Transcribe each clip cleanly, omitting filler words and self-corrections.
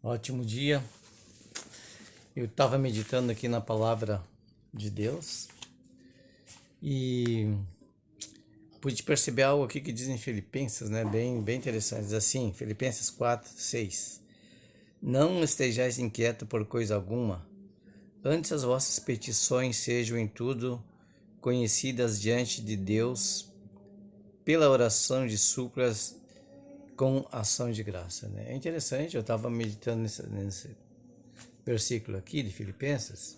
Ótimo dia. Eu estava meditando aqui na palavra de Deus e pude perceber algo aqui que diz em Filipenses, né? Bem interessante. Diz assim, Filipenses 4:6. Não estejais inquietos por coisa alguma, antes as vossas petições sejam em tudo conhecidas diante de Deus pela oração de súplicas com ação de graça, né? É interessante, eu estava meditando nesse versículo aqui de Filipenses,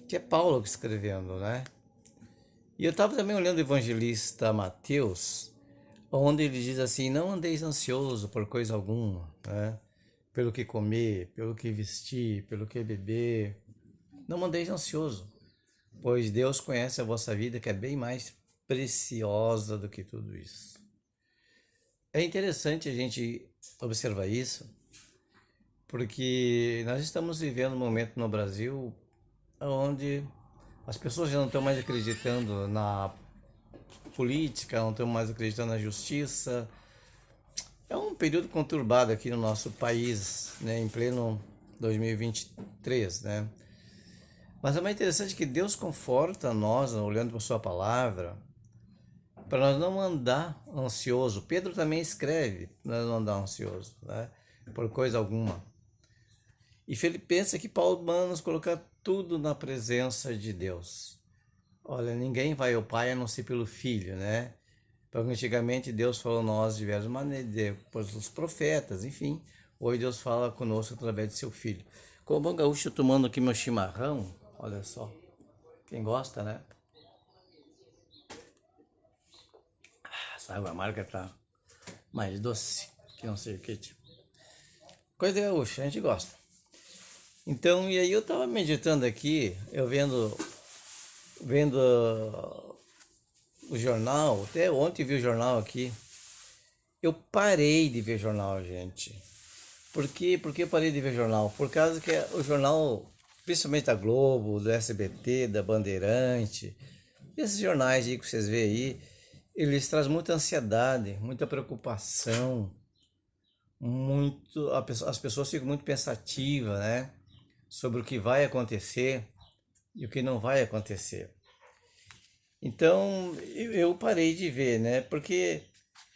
que é Paulo que escrevendo, né? E eu estava também olhando o evangelista Mateus, onde ele diz assim: não andeis ansioso por coisa alguma, né? Pelo que comer, pelo que vestir, pelo que beber. Não andeis ansioso, pois Deus conhece a vossa vida, que é bem mais preciosa do que tudo isso. É interessante a gente observar isso, porque nós estamos vivendo um momento no Brasil onde as pessoas já não estão mais acreditando na política, não estão mais acreditando na justiça. É um período conturbado aqui no nosso país, né, em pleno 2023, né? Mas é mais interessante que Deus conforta nós, olhando para sua palavra, para nós não andar ansioso. Pedro também escreve, nós não andar ansioso, né, por coisa alguma. E Filipenses que Paulo manda nos colocar tudo na presença de Deus. Olha, ninguém vai ao Pai a não ser pelo Filho, né? Porque antigamente Deus falou a nós de diversas maneiras, depois os profetas, enfim. Hoje Deus fala conosco através de seu Filho. Como bom gaúcho, tomando aqui meu chimarrão, olha só. Quem gosta, né? Essa água amarga tá mais doce que não sei o que, tipo. Coisa de gaúcho, a gente gosta. Então, e aí eu tava meditando aqui, eu vendo o jornal, até ontem vi o jornal aqui. Eu parei de ver jornal, gente. Por que eu parei de ver jornal? Por causa que o jornal, principalmente da Globo, do SBT, da Bandeirante, esses jornais aí que vocês veem aí, eles trazem muita ansiedade, muita preocupação, as pessoas ficam muito pensativas, né? Sobre o que vai acontecer e o que não vai acontecer. Então eu parei de ver, né? Porque,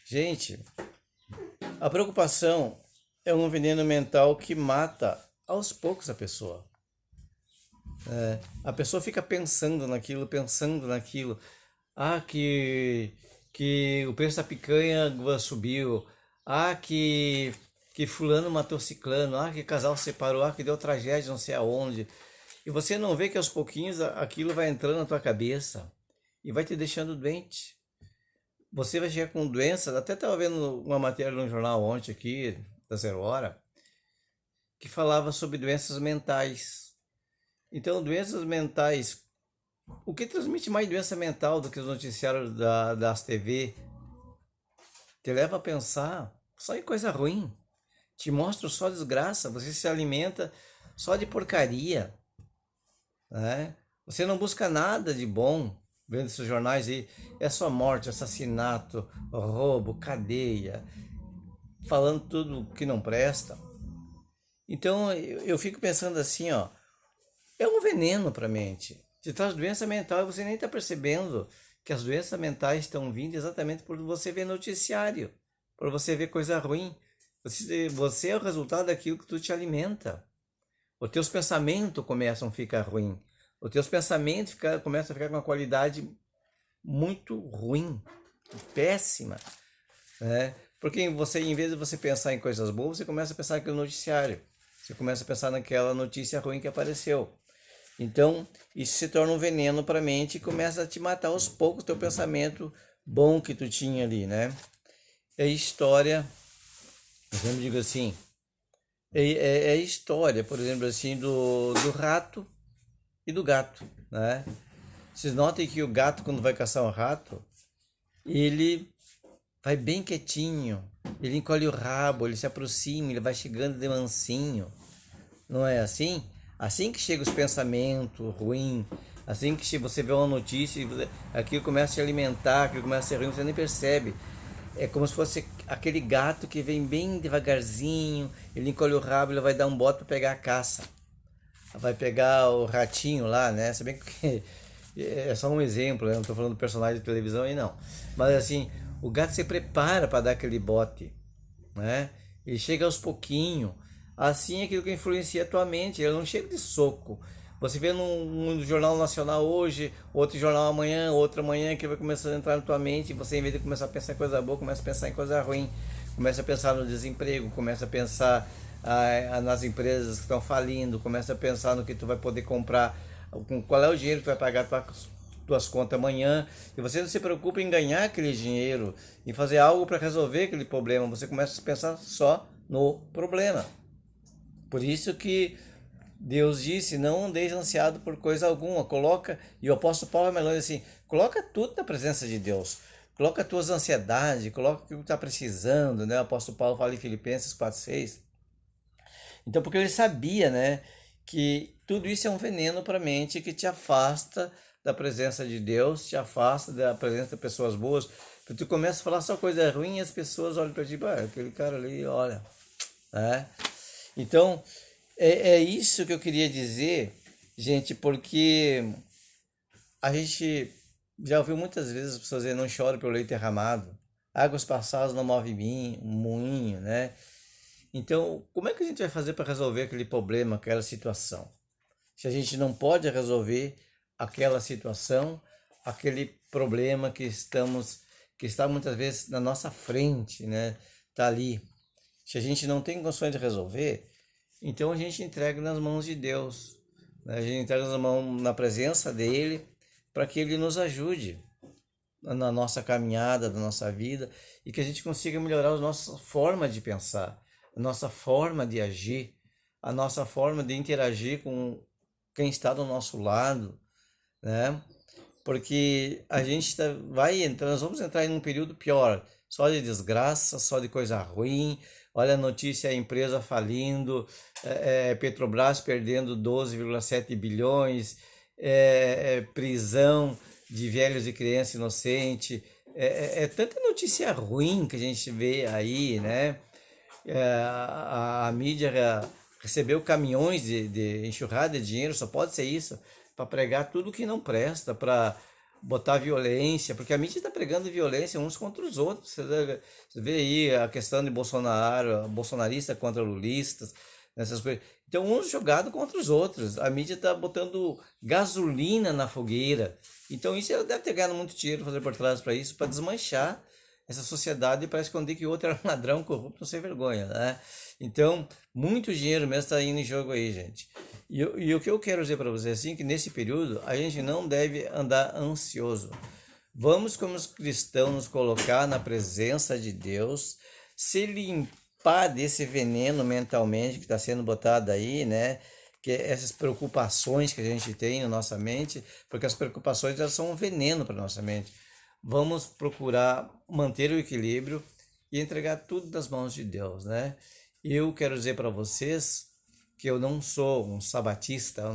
gente, a preocupação é um veneno mental que mata aos poucos a pessoa. A pessoa fica pensando naquilo, pensando naquilo. Ah, que o preço da picanha subiu. Ah, que fulano matou ciclano. Ah, que casal separou. Ah, que deu tragédia não sei aonde. E você não vê que aos pouquinhos aquilo vai entrando na tua cabeça e vai te deixando doente. Você vai chegar com doenças. Até estava vendo uma matéria no jornal ontem aqui, da Zero Hora, que falava sobre doenças mentais. Então, doenças mentais. O que transmite mais doença mental do que os noticiários das TV? Te leva a pensar só em coisa ruim. Te mostra só desgraça. Você se alimenta só de porcaria, né? Você não busca nada de bom vendo esses jornais aí. É só morte, assassinato, roubo, cadeia, falando tudo que não presta. Então eu fico pensando assim, ó, é um veneno para a mente. Te traz doença mental e você nem está percebendo que as doenças mentais estão vindo exatamente por você ver noticiário, por você ver coisa ruim. Você é o resultado daquilo que tu te alimenta. Os teus pensamentos começam a ficar ruins. Os teus pensamentos começam a ficar com uma qualidade muito ruim, péssima, né? Porque você, em vez de você pensar em coisas boas, você começa a pensar naquele noticiário. Você começa a pensar naquela notícia ruim que apareceu. Então, isso se torna um veneno para a mente e começa a te matar aos poucos o teu pensamento bom que tu tinha ali, né? É história, eu sempre digo assim, é história, por exemplo, assim, do rato e do gato, né? Vocês notem que o gato, quando vai caçar um rato, ele vai bem quietinho, ele encolhe o rabo, ele se aproxima, ele vai chegando de mansinho. Não é assim? Assim que chegam os pensamentos ruins, assim que você vê uma notícia, aquilo começa a te alimentar, aquilo começa a ser ruim, você nem percebe. É como se fosse aquele gato que vem bem devagarzinho, ele encolhe o rabo, ele vai dar um bote para pegar a caça. Vai pegar o ratinho lá, né? Se bem que é só um exemplo, né? Não estou falando do personagem de televisão aí não. Mas assim, o gato se prepara para dar aquele bote, né? Ele chega aos pouquinhos. Assim é aquilo que influencia a tua mente, ele não chega de soco. Você vê num jornal nacional hoje, outro jornal amanhã, outro amanhã, que vai começando a entrar na tua mente, e você, em vez de começar a pensar em coisa boa, começa a pensar em coisa ruim, começa a pensar no desemprego, começa a pensar nas empresas que estão falindo, começa a pensar no que tu vai poder comprar, qual é o dinheiro que tu vai pagar tuas contas amanhã, e você não se preocupa em ganhar aquele dinheiro, em fazer algo para resolver aquele problema, você começa a pensar só no problema. Por isso que Deus disse, não andeis ansiado por coisa alguma, coloca, e o apóstolo Paulo é melhor assim, coloca tudo na presença de Deus, coloca as tuas ansiedades, coloca o que tu está precisando, né? O apóstolo Paulo fala em Filipenses 4:6. Então, porque ele sabia, né, que tudo isso é um veneno para a mente que te afasta da presença de Deus, te afasta da presença de pessoas boas, porque tu começa a falar só coisa ruim e as pessoas olham para ti, aquele cara ali, olha, né? Então, é isso que eu queria dizer, gente, porque a gente já ouviu muitas vezes as pessoas dizendo, não chore pelo leite derramado, águas passadas não movem moinho, né? Então, como é que a gente vai fazer para resolver aquele problema, aquela situação? Se a gente não pode resolver aquela situação, aquele problema que está muitas vezes na nossa frente, né? Está ali. Se a gente não tem condições de resolver, então a gente entrega nas mãos de Deus, né? A gente entrega na presença dele para que ele nos ajude na nossa caminhada, na nossa vida, e que a gente consiga melhorar a nossa forma de pensar, a nossa forma de agir, a nossa forma de interagir com quem está do nosso lado, né? Porque a gente nós vamos entrar em um período pior, só de desgraça, só de coisa ruim. Olha a notícia, a empresa falindo, Petrobras perdendo 12,7 bilhões, prisão de velhos e criança inocente. Tanta notícia ruim que a gente vê aí, né? A mídia recebeu caminhões de enxurrada de dinheiro, só pode ser isso, para pregar tudo que não presta, para botar violência, porque a mídia está pregando violência uns contra os outros. Você vê aí a questão de Bolsonaro, bolsonarista contra lulistas, essas coisas. Então, uns jogados contra os outros. A mídia está botando gasolina na fogueira. Então, isso ela deve ter ganhado muito dinheiro fazer por trás para isso, para desmanchar essa sociedade para esconder que o outro era um ladrão corrupto sem vergonha, né? Então, muito dinheiro mesmo está indo em jogo aí, gente. E o que eu quero dizer para vocês assim, que nesse período a gente não deve andar ansioso. Vamos, como cristãos, nos colocar na presença de Deus, se limpar desse veneno mentalmente que está sendo botado aí, né? Que essas preocupações que a gente tem na nossa mente, porque as preocupações elas são um veneno para nossa mente. Vamos procurar manter o equilíbrio e entregar tudo nas mãos de Deus, né? Eu quero dizer para vocês que eu não sou um sabatista, eu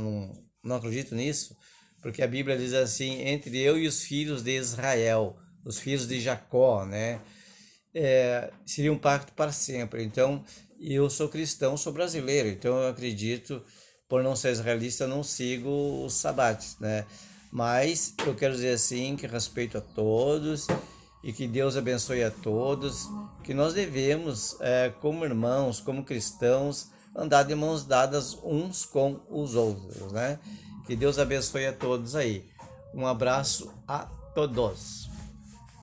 não acredito nisso, porque a Bíblia diz assim, entre eu e os filhos de Israel, os filhos de Jacó, né? Seria um pacto para sempre. Então, eu sou cristão, sou brasileiro, então eu acredito, por não ser israelista, eu não sigo os sabates, né? Mas eu quero dizer assim, que respeito a todos e que Deus abençoe a todos, que nós devemos, como irmãos, como cristãos, andar de mãos dadas uns com os outros, né? Que Deus abençoe a todos aí. Um abraço a todos.